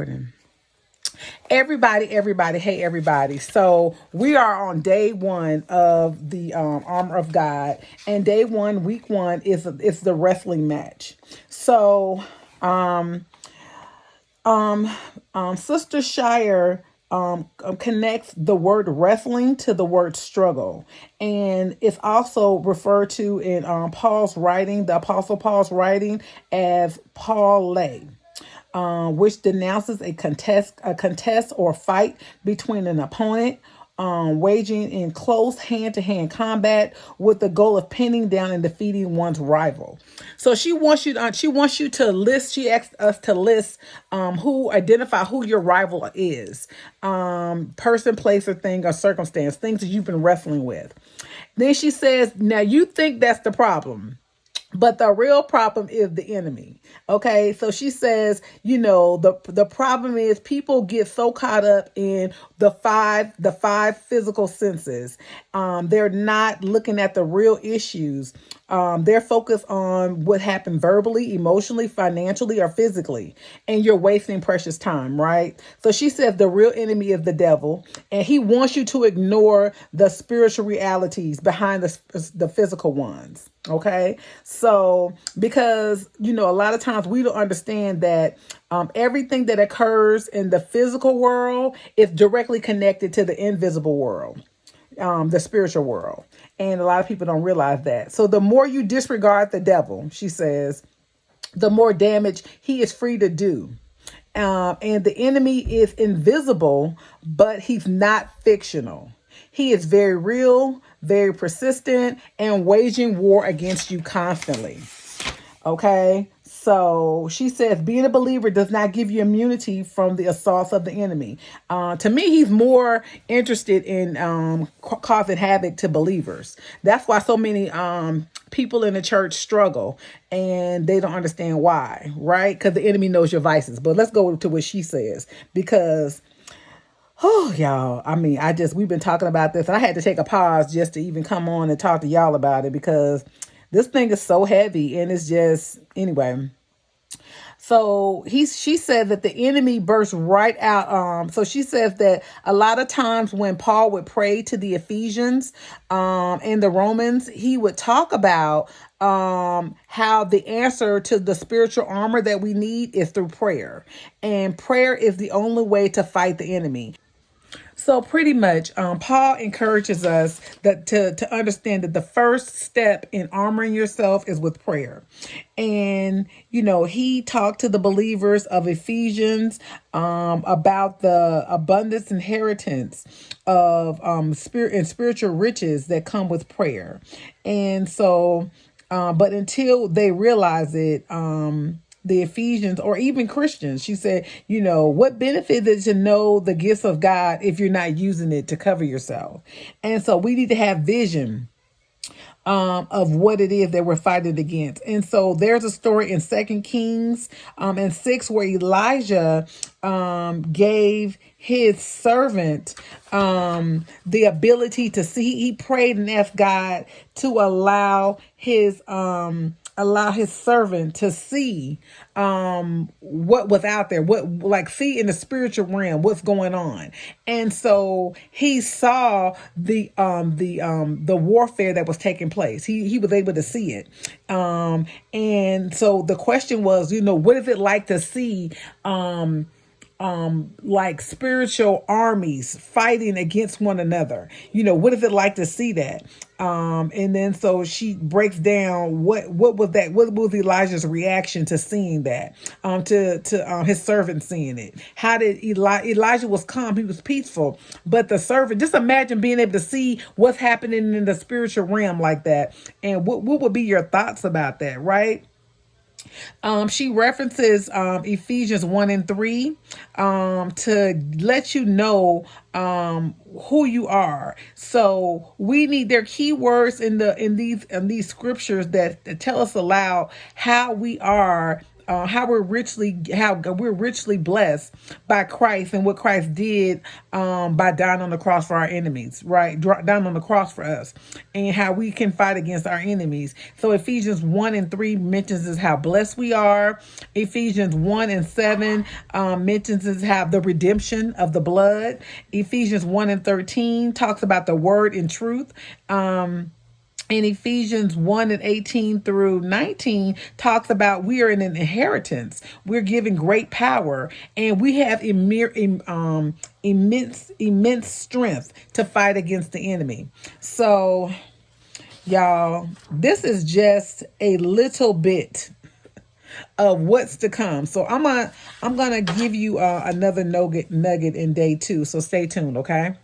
recording. Everybody, hey everybody. So we are on day one of the armor of God, and day one, week one is the wrestling match. So Sister Shirer connects the word wrestling to the word struggle, and it's also referred to in Paul's writing, the Apostle Paul's writing, as Paul lay, which denounces a contest or fight between an opponent, waging in close hand-to-hand combat with the goal of pinning down and defeating one's rival. So she wants you to list. She asked us to list identify who your rival is, person, place, or thing, or circumstance, things that you've been wrestling with. Then she says, now you think that's the problem, but the real problem is the enemy. Okay. So she says, the problem is people get so caught up in the five physical senses. They're not looking at the real issues. They're focused on what happened verbally, emotionally, financially, or physically, and you're wasting precious time, right? So she says the real enemy is the devil, and he wants you to ignore the spiritual realities behind the physical ones. Okay. So because, a lot of times we don't understand that everything that occurs in the physical world is directly connected to the invisible world, the spiritual world. And a lot of people don't realize that. So the more you disregard the devil, she says, the more damage he is free to do. And the enemy is invisible, but he's not fictional. He is very real, very persistent, and waging war against you constantly. Okay. So she says being a believer does not give you immunity from the assaults of the enemy. To me, he's more interested in causing havoc to believers. That's why so many people in the church struggle, and they don't understand why, right? Because the enemy knows your vices. But let's go to what she says, because oh, y'all, we've been talking about this, and I had to take a pause just to even come on and talk to y'all about it, because this thing is so heavy, and it's just, anyway. So she said that the enemy burst right out. So she says that a lot of times when Paul would pray to the Ephesians and the Romans, he would talk about how the answer to the spiritual armor that we need is through prayer. And prayer is the only way to fight the enemy. So pretty much, Paul encourages us to understand that the first step in armoring yourself is with prayer. And, he talked to the believers of Ephesians about the abundance inheritance of spirit and spiritual riches that come with prayer. And so, but until they realize it, the Ephesians, or even Christians, she said, what benefit is to know the gifts of God if you're not using it to cover yourself? And so we need to have vision of what it is that we're fighting against. And so there's a story in 2 Kings and 6 where Elijah gave his servant the ability to see. He prayed and asked God to allow his servant to see what was out there, see in the spiritual realm what's going on. And so he saw the warfare that was taking place. He was able to see it. And so the question was, what is it like to see like spiritual armies fighting against one another? What is it like to see that? And then so she breaks down what was Elijah's reaction to seeing that, to his servant seeing it. How did Elijah was calm, he was peaceful, but the servant, just imagine being able to see what's happening in the spiritual realm like that. And what would be your thoughts about that, right? She references Ephesians 1 and 3 to let you know who you are. So we need their key words in these scriptures that tell us aloud how we are how we're richly blessed by Christ and what Christ did by dying on the cross for our enemies, right? Down on the cross for us, and how we can fight against our enemies. So Ephesians 1:3 mentions us how blessed we are. Ephesians 1:7 mentions us how the redemption of the blood. Ephesians 1:13 talks about the word and truth. In Ephesians 1:18 through 19 talks about we are in an inheritance. We're given great power, and we have immense strength to fight against the enemy. So, y'all, this is just a little bit of what's to come. So I'm gonna give you another nugget in day 2. So stay tuned, okay?